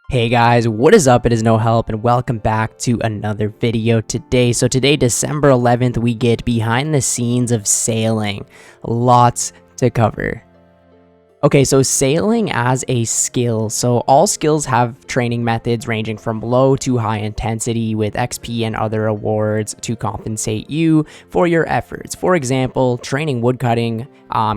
Hey guys, what is up? It is No Help and welcome back to another video today. So today, December 11th, we get behind the scenes of sailing. Lots to cover. Okay, so sailing as a skill. So all skills have training methods ranging from low to high intensity with XP and other awards to compensate you for your efforts. For example, training woodcutting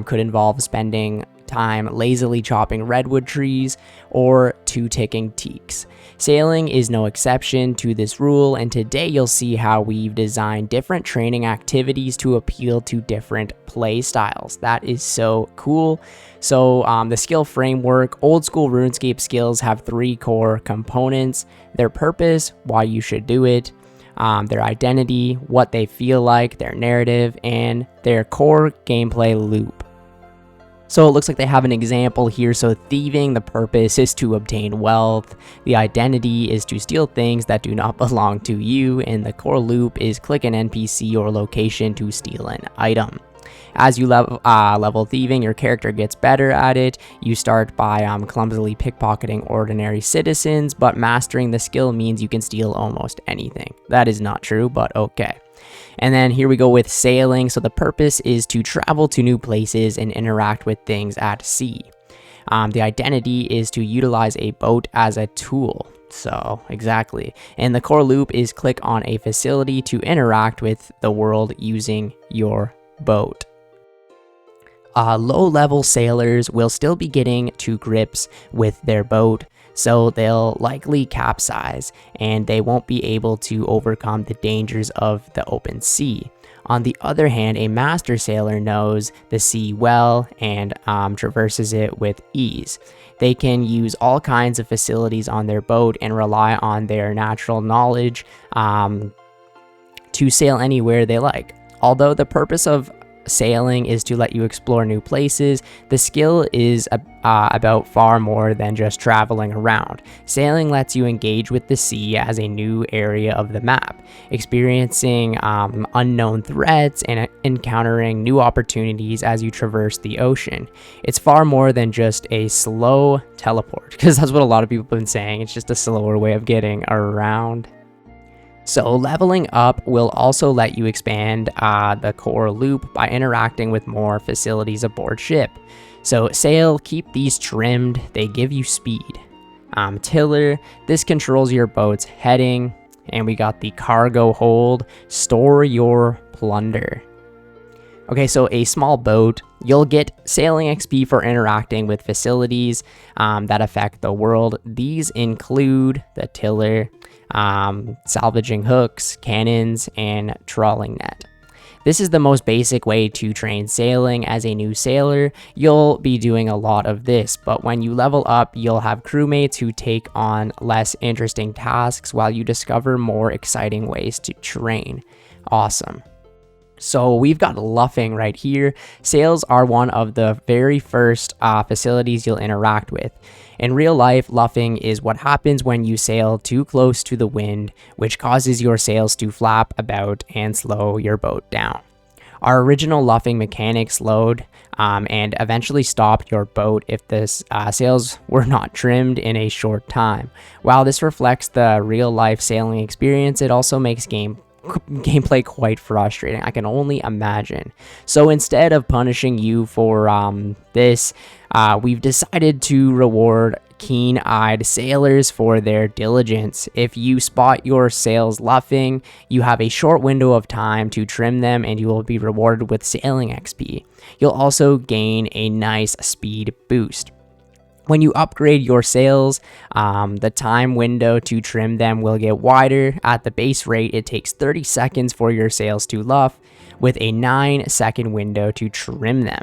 could involve spending time lazily chopping redwood trees or two-ticking teaks. Sailing is no exception to this rule, and today you'll see how we've designed different training activities to appeal to different play styles. That is so cool. So the skill framework, old school RuneScape skills have three core components: their purpose, why you should do it, their identity, what they feel like, their narrative, and their core gameplay loop. So it looks like they have an example here. So thieving, the purpose is to obtain wealth. The identity is to steal things that do not belong to you. And the core loop is click an NPC or location to steal an item. As you level thieving, your character gets better at it. You start by clumsily pickpocketing ordinary citizens, but mastering the skill means you can steal almost anything. That is not true, but okay. And then here we go with sailing. So the purpose is to travel to new places and interact with things at sea. The identity is to utilize a boat as a tool. So exactly. And the core loop is click on a facility to interact with the world using your boat. Low-level sailors will still be getting to grips with their boat, so they'll likely capsize, and they won't be able to overcome the dangers of the open sea. On the other hand, a master sailor knows the sea well and traverses it with ease. They can use all kinds of facilities on their boat and rely on their natural knowledge to sail anywhere they like. Although the purpose of sailing is to let you explore new places, the skill is about far more than just traveling around. Sailing lets you engage with the sea as a new area of the map, experiencing unknown threats and encountering new opportunities as you traverse the ocean. It's far more than just a slow teleport, because that's what a lot of people have been saying. It's just a slower way of getting around. So leveling up will also let you expand the core loop by interacting with more facilities aboard ship. So sail, keep these trimmed, they give you speed. Tiller, this controls your boat's heading. And we got the cargo hold, store your plunder. Okay, so a small boat, you'll get sailing XP for interacting with facilities that affect the world. These include the tiller, salvaging hooks, cannons, and trawling net. This is the most basic way to train sailing. As a new sailor, you'll be doing a lot of this, but when you level up, you'll have crewmates who take on less interesting tasks while you discover more exciting ways to train. Awesome. So we've got Luffing right here. Sails are one of the very first facilities you'll interact with. In real life, luffing is what happens when you sail too close to the wind, which causes your sails to flap about and slow your boat down. Our original luffing mechanic slowed and eventually stopped your boat if the sails were not trimmed in a short time. While this reflects the real-life sailing experience, it also makes gameplay quite frustrating. I can only imagine. So instead of punishing you for this, we've decided to reward keen-eyed sailors for their diligence. If you spot your sails luffing, you have a short window of time to trim them and you will be rewarded with sailing XP. You'll also gain a nice speed boost. When you upgrade your sails, the time window to trim them will get wider. At the base rate, it takes 30 seconds for your sails to luff, with a 9-second window to trim them.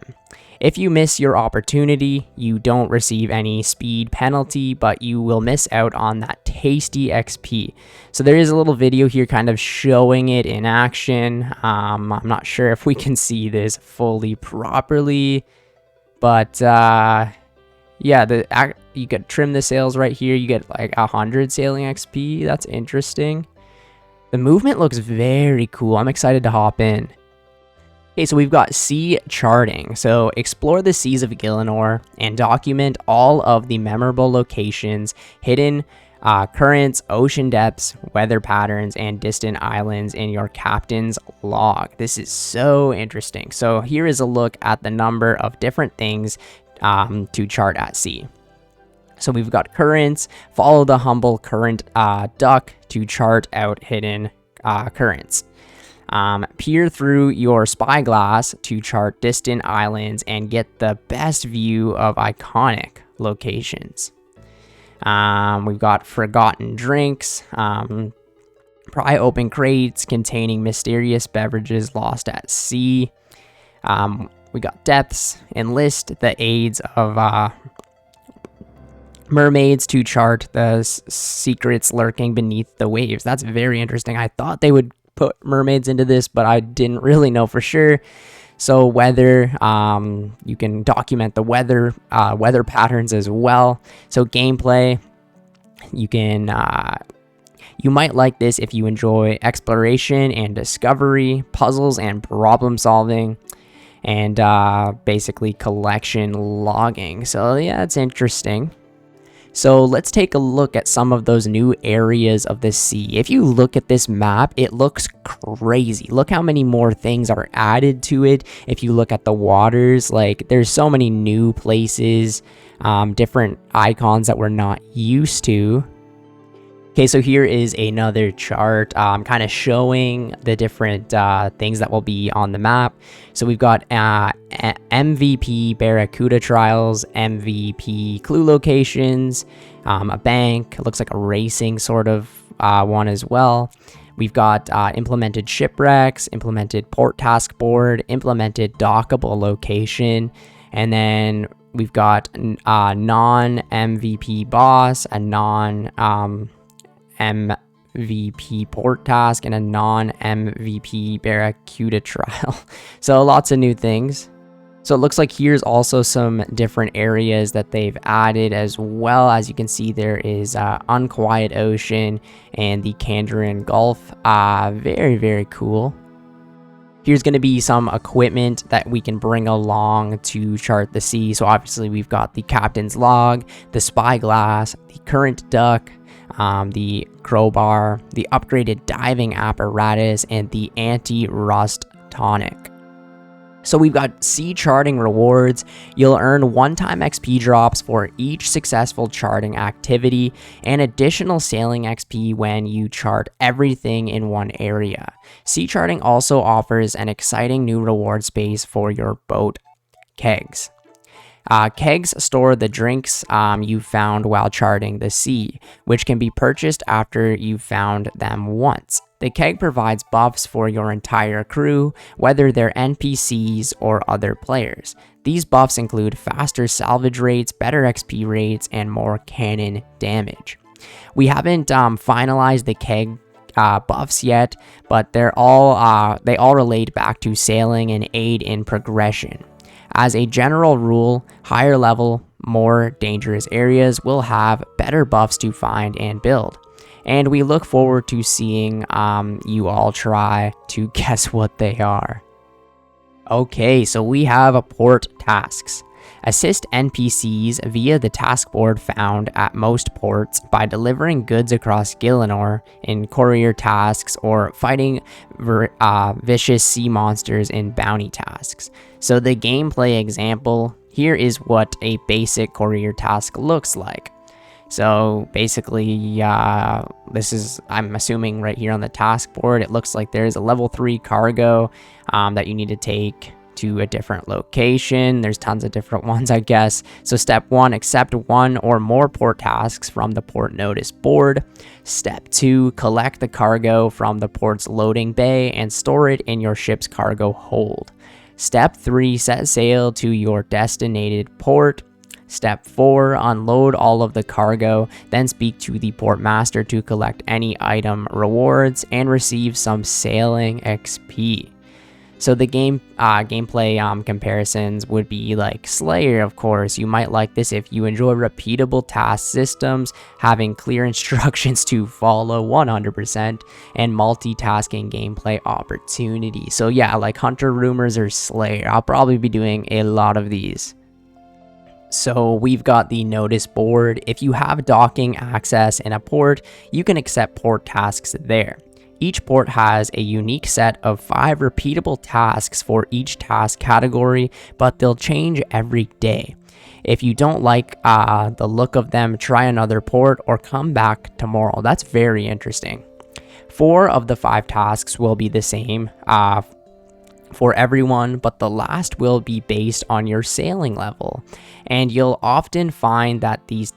If you miss your opportunity, you don't receive any speed penalty, but you will miss out on that tasty XP. So there is a little video here kind of showing it in action. I'm not sure if we can see this fully properly, but yeah, you could trim the sails right here. You get like 100 sailing XP. That's interesting. The movement looks very cool. I'm excited to hop in. Okay, so we've got sea charting. So explore the seas of Gielinor and document all of the memorable locations, hidden currents, ocean depths, weather patterns, and distant islands in your captain's log. This is so interesting. So here is a look at the number of different things to chart at sea. So we've got currents, follow the humble current duck to chart out hidden currents. Peer through your spyglass to chart distant islands and get the best view of iconic locations. We've got forgotten drinks, pry open crates containing mysterious beverages lost at sea. We got depths, enlist the aids of mermaids to chart the secrets lurking beneath the waves. That's very interesting. I thought they would put mermaids into this, but I didn't really know for sure. So weather, you can document the weather patterns as well. So gameplay, you can you might like this if you enjoy exploration and discovery, puzzles and problem solving, and basically collection logging. So yeah, it's interesting. So let's take a look at some of those new areas of the sea. If you look at this map, it looks crazy. Look how many more things are added to it. If you look at the waters, like there's so many new places, different icons that we're not used to. Okay, so here is another chart kind of showing the different things that will be on the map. So we've got MVP Barracuda trials, MVP clue locations, a bank, it looks like a racing sort of one as well. We've got implemented shipwrecks, implemented port task board, implemented dockable location, and then we've got non-MVP boss, a non-MVP port task, and a non-MVP Barracuda trial. So lots of new things. So it looks like here's also some different areas that they've added as well. As you can see, there is Unquiet Ocean and the Kandarin Gulf. Very, very cool. Here's going to be some equipment that we can bring along to chart the sea. So obviously we've got the captain's log, the spyglass, the current duck, the crowbar, the upgraded diving apparatus, and the anti-rust tonic. So we've got sea charting rewards. You'll earn one-time XP drops for each successful charting activity and additional sailing XP when you chart everything in one area. Sea charting also offers an exciting new reward space for your boat kegs. Kegs store the drinks you found while charting the sea, which can be purchased after you've found them once. The keg provides buffs for your entire crew, whether they're NPCs or other players. These buffs include faster salvage rates, better XP rates, and more cannon damage. We haven't finalized the keg buffs yet, but they all relate back to sailing and aid in progression. As a general rule, higher level, more dangerous areas will have better buffs to find and build. And we look forward to seeing you all try to guess what they are. Okay, so we have port tasks. Assist NPCs via the task board found at most ports by delivering goods across Gielinor in courier tasks or fighting vicious sea monsters in bounty tasks. So the gameplay example here is what a basic courier task looks like. So basically, this is, I'm assuming right here on the task board, it looks like there's a level 3 cargo that you need to take to a different location. There's tons of different ones, I guess. So step 1, accept one or more port tasks from the port notice board. Step 2, collect the cargo from the port's loading bay and store it in your ship's cargo hold. Step 3, set sail to your designated port. Step 4, unload all of the cargo, then speak to the port master to collect any item rewards and receive some sailing XP. So the gameplay comparisons would be like Slayer, of course. You might like this if you enjoy repeatable task systems, having clear instructions to follow 100%, and multitasking gameplay opportunity. So yeah, like Hunter Rumors or Slayer, I'll probably be doing a lot of these. So we've got the notice board. If you have docking access in a port, you can accept port tasks there. Each port has a unique set of 5 repeatable tasks for each task category, but they'll change every day. If you don't like the look of them, try another port or come back tomorrow. That's very interesting. 4 of the 5 tasks will be the same for everyone, but the last will be based on your sailing level. And you'll often find that these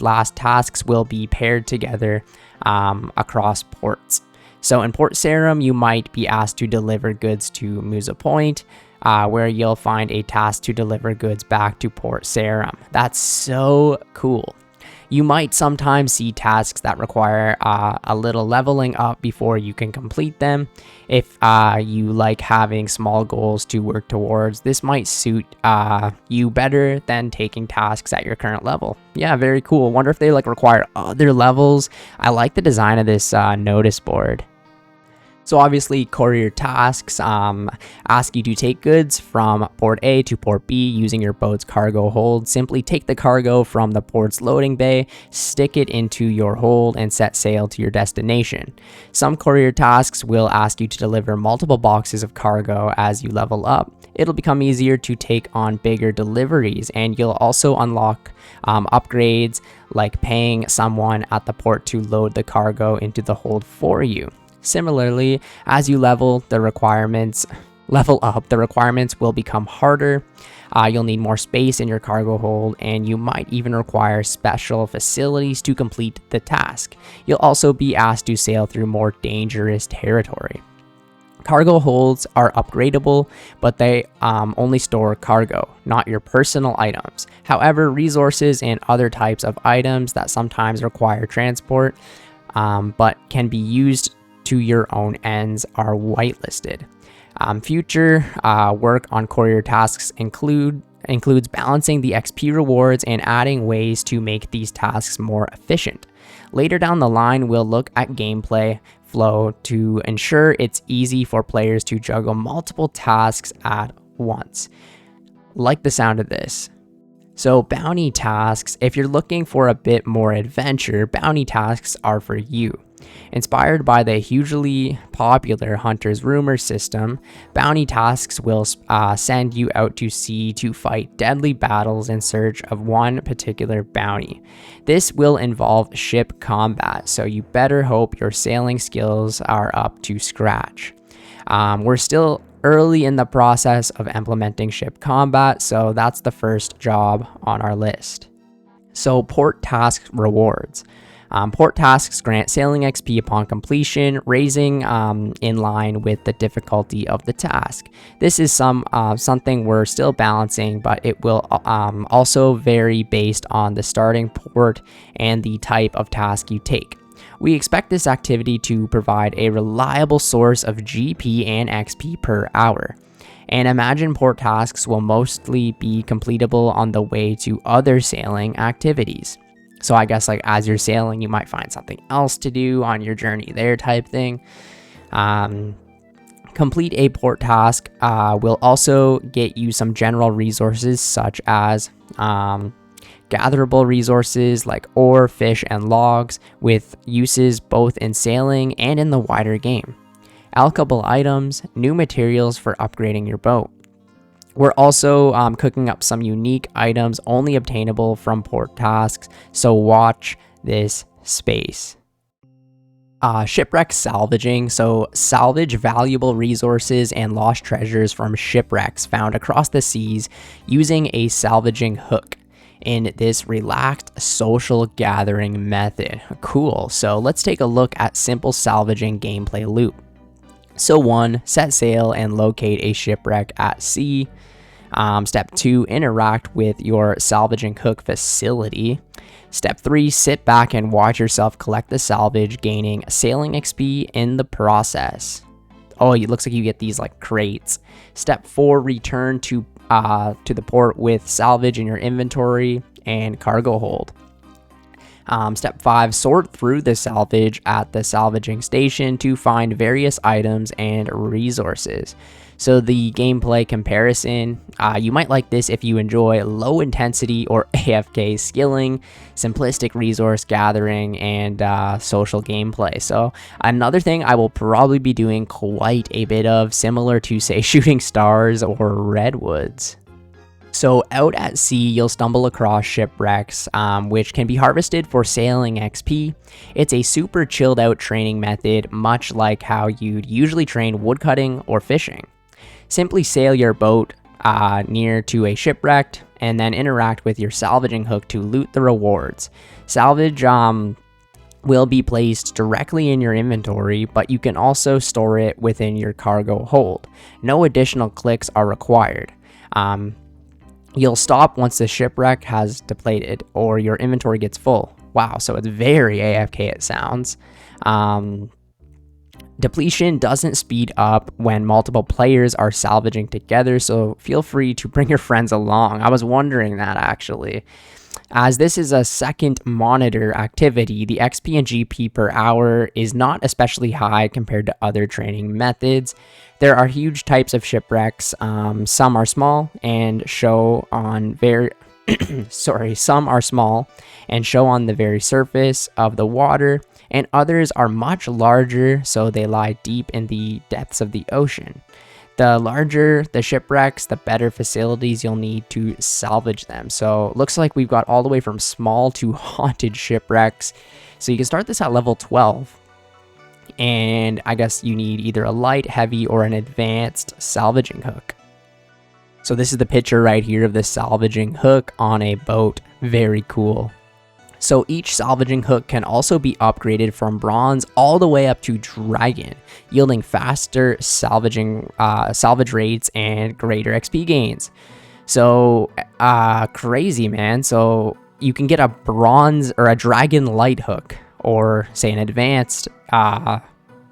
last tasks will be paired together across ports. So in Port Sarum, you might be asked to deliver goods to Musa Point, where you'll find a task to deliver goods back to Port Sarum. That's so cool. You might sometimes see tasks that require a little leveling up before you can complete them. If you like having small goals to work towards, this might suit you better than taking tasks at your current level. Yeah, very cool. Wonder if they like require other levels. I like the design of this notice board. So obviously courier tasks ask you to take goods from port A to port B using your boat's cargo hold. Simply take the cargo from the port's loading bay, stick it into your hold, and set sail to your destination. Some courier tasks will ask you to deliver multiple boxes of cargo as you level up. It'll become easier to take on bigger deliveries, and you'll also unlock upgrades like paying someone at the port to load the cargo into the hold for you. Similarly, as you level up, the requirements will become harder. You'll need more space in your cargo hold, and you might even require special facilities to complete the task. You'll also be asked to sail through more dangerous territory. Cargo holds are upgradable, but they only store cargo, not your personal items. However, resources and other types of items that sometimes require transport, but can be used to your own ends, are whitelisted. Future work on courier tasks includes balancing the XP rewards and adding ways to make these tasks more efficient. Later down the line, we'll look at gameplay flow to ensure it's easy for players to juggle multiple tasks at once. Like the sound of this. So bounty tasks, if you're looking for a bit more adventure, bounty tasks are for you. Inspired by the hugely popular Hunter's Rumor system, bounty tasks will send you out to sea to fight deadly battles in search of one particular bounty. This will involve ship combat, so you better hope your sailing skills are up to scratch. We're still early in the process of implementing ship combat, so that's the first job on our list. So port task rewards. Port tasks grant sailing XP upon completion, raising in line with the difficulty of the task. This is something we're still balancing, but it will also vary based on the starting port and the type of task you take. We expect this activity to provide a reliable source of GP and XP per hour. And imagine port tasks will mostly be completable on the way to other sailing activities. So I guess like as you're sailing, you might find something else to do on your journey there type thing. Complete a port task will also get you some general resources such as gatherable resources like ore, fish, and logs with uses both in sailing and in the wider game. Alchable items, new materials for upgrading your boat. We're also cooking up some unique items only obtainable from port tasks, so watch this space. Shipwreck salvaging, so salvage valuable resources and lost treasures from shipwrecks found across the seas using a salvaging hook in this relaxed social gathering method. Cool, so let's take a look at simple salvaging gameplay loop. So 1, set sail and locate a shipwreck at sea. Step 2, interact with your salvaging hook facility. Step 3, sit back and watch yourself collect the salvage, gaining sailing XP in the process. Oh, it looks like you get these like crates. Step 4, return to the port with salvage in your inventory and cargo hold. Step 5, sort through the salvage at the salvaging station to find various items and resources. So the gameplay comparison, you might like this if you enjoy low intensity or AFK skilling, simplistic resource gathering, and social gameplay. So another thing I will probably be doing quite a bit of, similar to say shooting stars or redwoods. So out at sea, you'll stumble across shipwrecks, which can be harvested for sailing XP. It's a super chilled out training method, much like how you'd usually train woodcutting or fishing. Simply sail your boat near to a shipwreck and then interact with your salvaging hook to loot the rewards. Salvage will be placed directly in your inventory, but you can also store it within your cargo hold. No additional clicks are required. You'll stop once the shipwreck has depleted or your inventory gets full. Wow, so it's very AFK, it sounds. Depletion doesn't speed up when multiple players are salvaging together, so feel free to bring your friends along. I was wondering that actually. As this is a second monitor activity, the XP and GP per hour is not especially high compared to other training methods. There are huge types of shipwrecks. Some are small and show on some are small and show on the very surface of the water, and others are much larger, so they lie deep in the depths of the ocean. The larger the shipwrecks, the better facilities you'll need to salvage them. So looks like we've got all the way from small to haunted shipwrecks. So you can start this at level 12. And I guess you need either a light, heavy, or an advanced salvaging hook. So this is the picture right here of the salvaging hook on a boat. Very cool. So each salvaging hook can also be upgraded from bronze all the way up to dragon, yielding faster salvage rates and greater XP gains. So crazy, man. So you can get a bronze or a dragon light hook, or say an advanced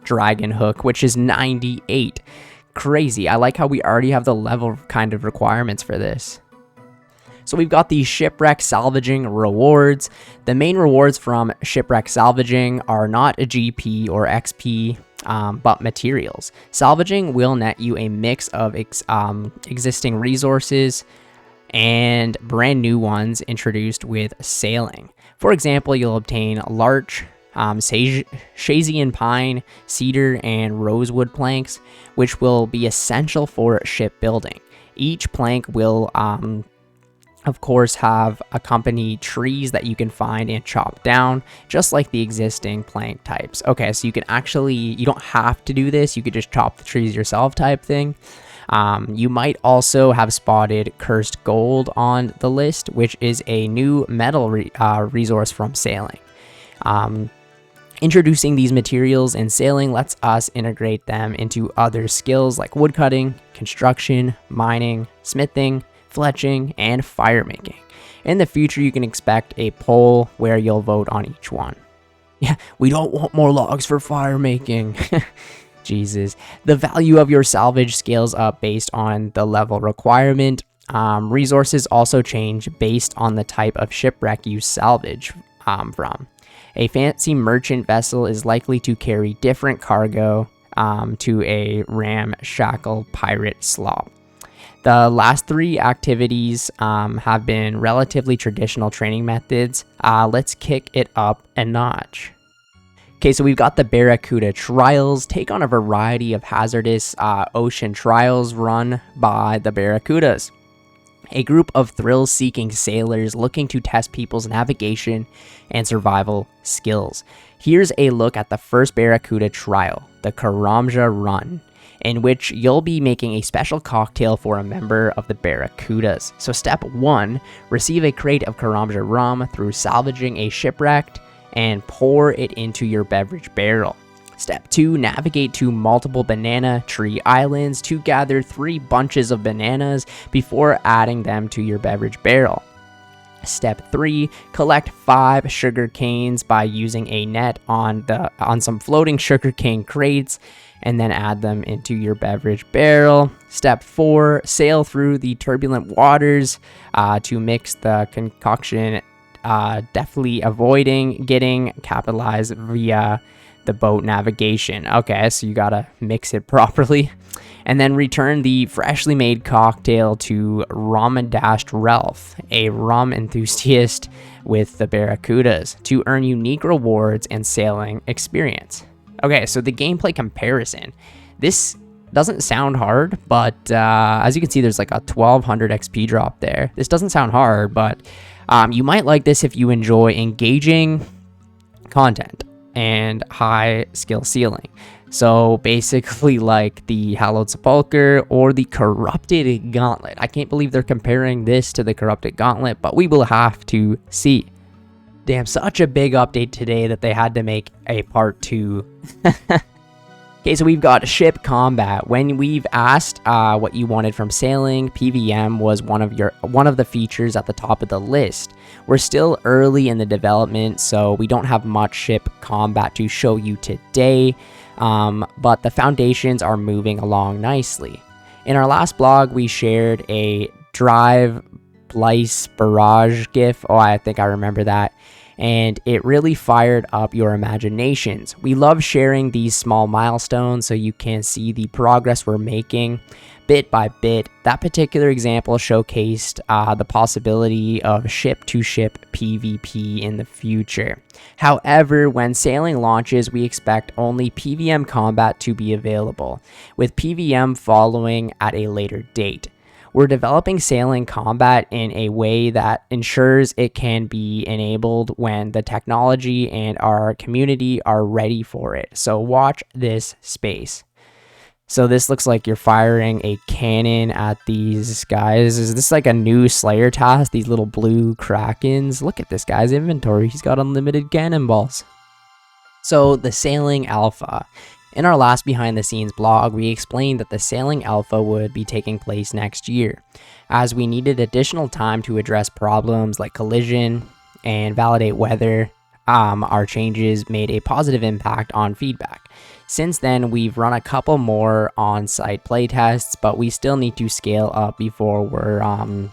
dragon hook, which is 98. Crazy. I like how we already have the level kind of requirements for this. So we've got the shipwreck salvaging rewards. The main rewards from shipwreck salvaging are not a GP or XP, but materials. Salvaging will net you a mix of existing resources and brand new ones introduced with sailing. For example, you'll obtain larch, Shasian pine, cedar, and rosewood planks, which will be essential for shipbuilding. Each plank will of course have accompany trees that you can find and chop down, just like the existing plank types. Okay, so you can actually, you don't have to do this, you could just chop the trees yourself type thing. You might also have spotted cursed gold on the list, which is a new metal resource from sailing. Introducing these materials in sailing lets us integrate them into other skills like woodcutting, construction, mining, smithing, fletching, and fire making. In the future, you can expect a poll where you'll vote on each one. Yeah, we don't want more logs for fire making. Jesus. The value of your salvage scales up based on the level requirement. Resources also change based on the type of shipwreck you salvage from. A fancy merchant vessel is likely to carry different cargo to a ramshackle pirate slop. The last three activities have been relatively traditional training methods. Let's kick it up a notch. Okay, so we've got the Barracuda trials. Take on a variety of hazardous ocean trials run by the Barracudas, a group of thrill-seeking sailors looking to test people's navigation and survival skills. Here's a look at the first Barracuda trial, the Karamja Run, in which you'll be making a special cocktail for a member of the Barracudas. So step 1, receive a crate of Karamja rum through salvaging a shipwreck and pour it into your beverage barrel. Step 2, navigate to multiple banana tree islands to gather 3 bunches of bananas before adding them to your beverage barrel. Step 3, collect 5 sugar canes by using a net on some floating sugar cane crates and then add them into your beverage barrel. Step 4, sail through the turbulent waters to mix the concoction, deftly avoiding getting capitalized via the boat navigation. Okay, so you gotta mix it properly. And then return the freshly made cocktail to Ramadashed Ralph, a rum enthusiast with the Barracudas, to earn unique rewards and sailing experience. Okay, so the gameplay comparison. This doesn't sound hard, but as you can see, there's like a 1200 XP drop there. This doesn't sound hard, but you might like this if you enjoy engaging content and high skill ceiling. So basically like the Hallowed Sepulchre or the Corrupted Gauntlet. I can't believe they're comparing this to the Corrupted Gauntlet, but we will have to see. Damn, such a big update today that they had to make a part 2. Okay, so we've got ship combat. When we've asked what you wanted from sailing, PVM was one of the features at the top of the list. We're still early in the development, so we don't have much ship combat to show you today, but the foundations are moving along nicely. In our last blog, we shared a Drive Blice Barrage GIF. Oh, I think I remember that. And it really fired up your imaginations. We love sharing these small milestones so you can see the progress we're making bit by bit. That particular example showcased the possibility of ship-to-ship PvP in the future. However, when sailing launches, we expect only PVM combat to be available, with PVM following at a later date. We're developing sailing combat in a way that ensures it can be enabled when the technology and our community are ready for it. So watch this space. So this looks like you're firing a cannon at these guys. Is this like a new Slayer task? These little blue krakens? Look at this guy's inventory. He's got unlimited cannonballs. So the Sailing Alpha. In our last behind the scenes blog, we explained that the Sailing Alpha would be taking place next year, as we needed additional time to address problems like collision and validate whether our changes made a positive impact on feedback. Since then, we've run a couple more on-site playtests, but we still need to scale up before we're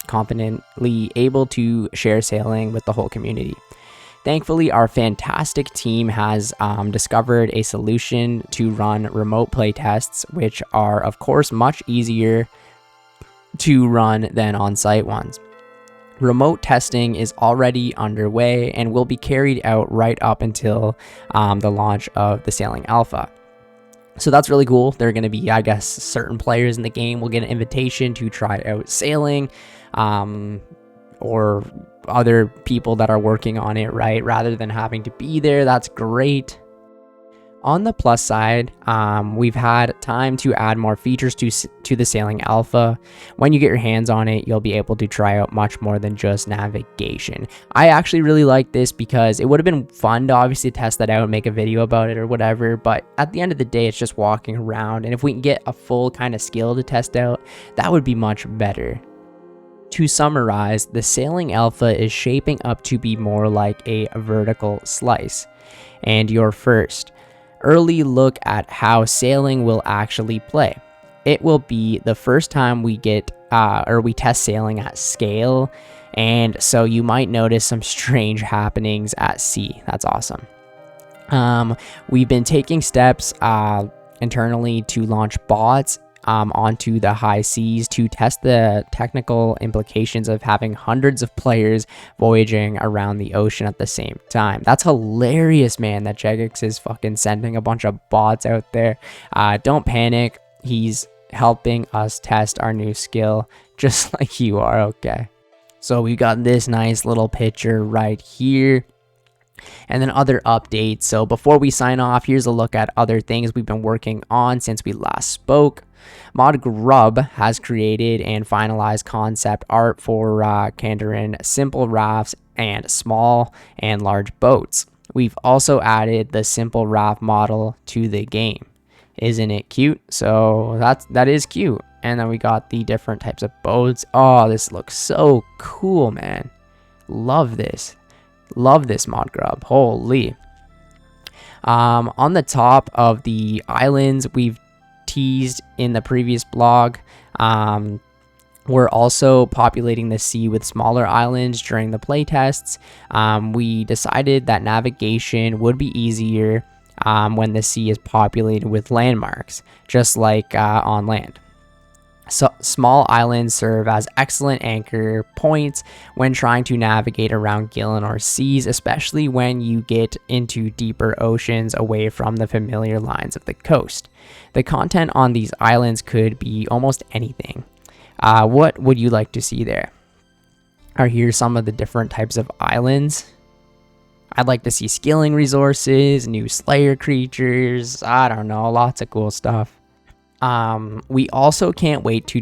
confidently able to share sailing with the whole community. Thankfully, our fantastic team has discovered a solution to run remote playtests, which are, of course, much easier to run than on-site ones. Remote testing is already underway and will be carried out right up until the launch of the Sailing Alpha. So that's really cool. There are going to be, I guess, certain players in the game will get an invitation to try out sailing, or other people that are working on it, right? Rather than having to be there. That's great. On the plus side, we've had time to add more features to the Sailing Alpha. When you get your hands on it, you'll be able to try out much more than just navigation. I actually really like this because it would have been fun to obviously test that out and make a video about it or whatever, but at the end of the day, it's just walking around, and if we can get a full kind of skill to test out, that would be much better. To summarize, the Sailing Alpha is shaping up to be more like a vertical slice. And your first early look at how sailing will actually play. It will be the first time we get we test sailing at scale, and so you might notice some strange happenings at sea. That's awesome. We've been taking steps internally to launch bots onto the high seas to test the technical implications of having hundreds of players voyaging around the ocean at the same time. That's hilarious, man, that Jagex is fucking sending a bunch of bots out there. Don't panic. He's helping us test our new skill just like you are, okay? So we got this nice little picture right here. And then other updates. So before we sign off, here's a look at other things we've been working on since we last spoke. Mod Grub has created and finalized concept art for Kandarin simple rafts and small and large boats. We've also added the simple raft model to the game. Isn't it cute? So that is cute. And then we got the different types of boats. Oh, this looks so cool, man. Love this. Love this Mod Grub. Holy. On the top of the islands, we've teased in the previous blog, we're also populating the sea with smaller islands during the playtests. We decided that navigation would be easier when the sea is populated with landmarks, just like on land. So small islands serve as excellent anchor points when trying to navigate around Gillen seas, especially when you get into deeper oceans away from the familiar lines of the coast. The content on these islands could be almost anything. What would you like to see there? Are here some of the different types of islands? I'd like to see skilling resources, new slayer creatures, I don't know, lots of cool stuff. We also can't wait to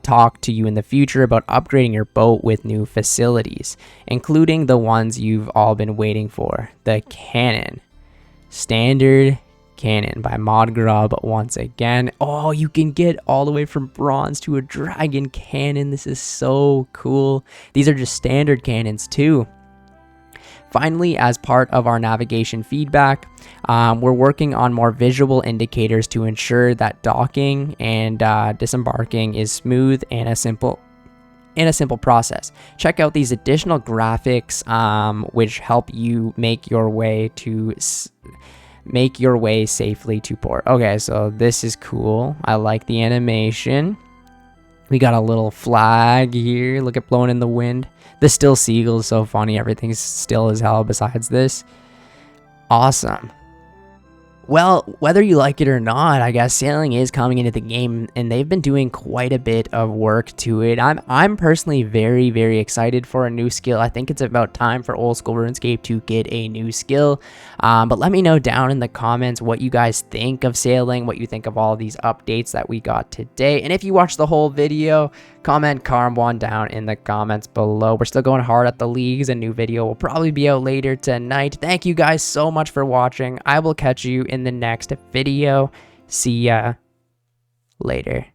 talk to you in the future about upgrading your boat with new facilities, including the ones you've all been waiting for, the cannon. Standard cannon by ModGrub once again. Oh, you can get all the way from bronze to a dragon cannon. This is so cool. These are just standard cannons too. Finally, as part of our navigation feedback, we're working on more visual indicators to ensure that docking and disembarking is smooth and a simple process. Check out these additional graphics, which help you make your way safely to port. Okay, so this is cool. I like the animation. We got a little flag here. Look at blowing in the wind. The still seagull is so funny. Everything's still as hell besides this. Awesome. Well, whether you like it or not, I guess sailing is coming into the game, and they've been doing quite a bit of work to it. I'm personally very, very excited for a new skill. I think it's about time for old school RuneScape to get a new skill. But let me know down in the comments what you guys think of sailing, what you think of all these updates that we got today. And if you watched the whole video, comment Carm1 down in the comments below. We're still going hard at the leagues. A new video will probably be out later tonight. Thank you guys so much for watching. I will catch you in the next video. See ya later.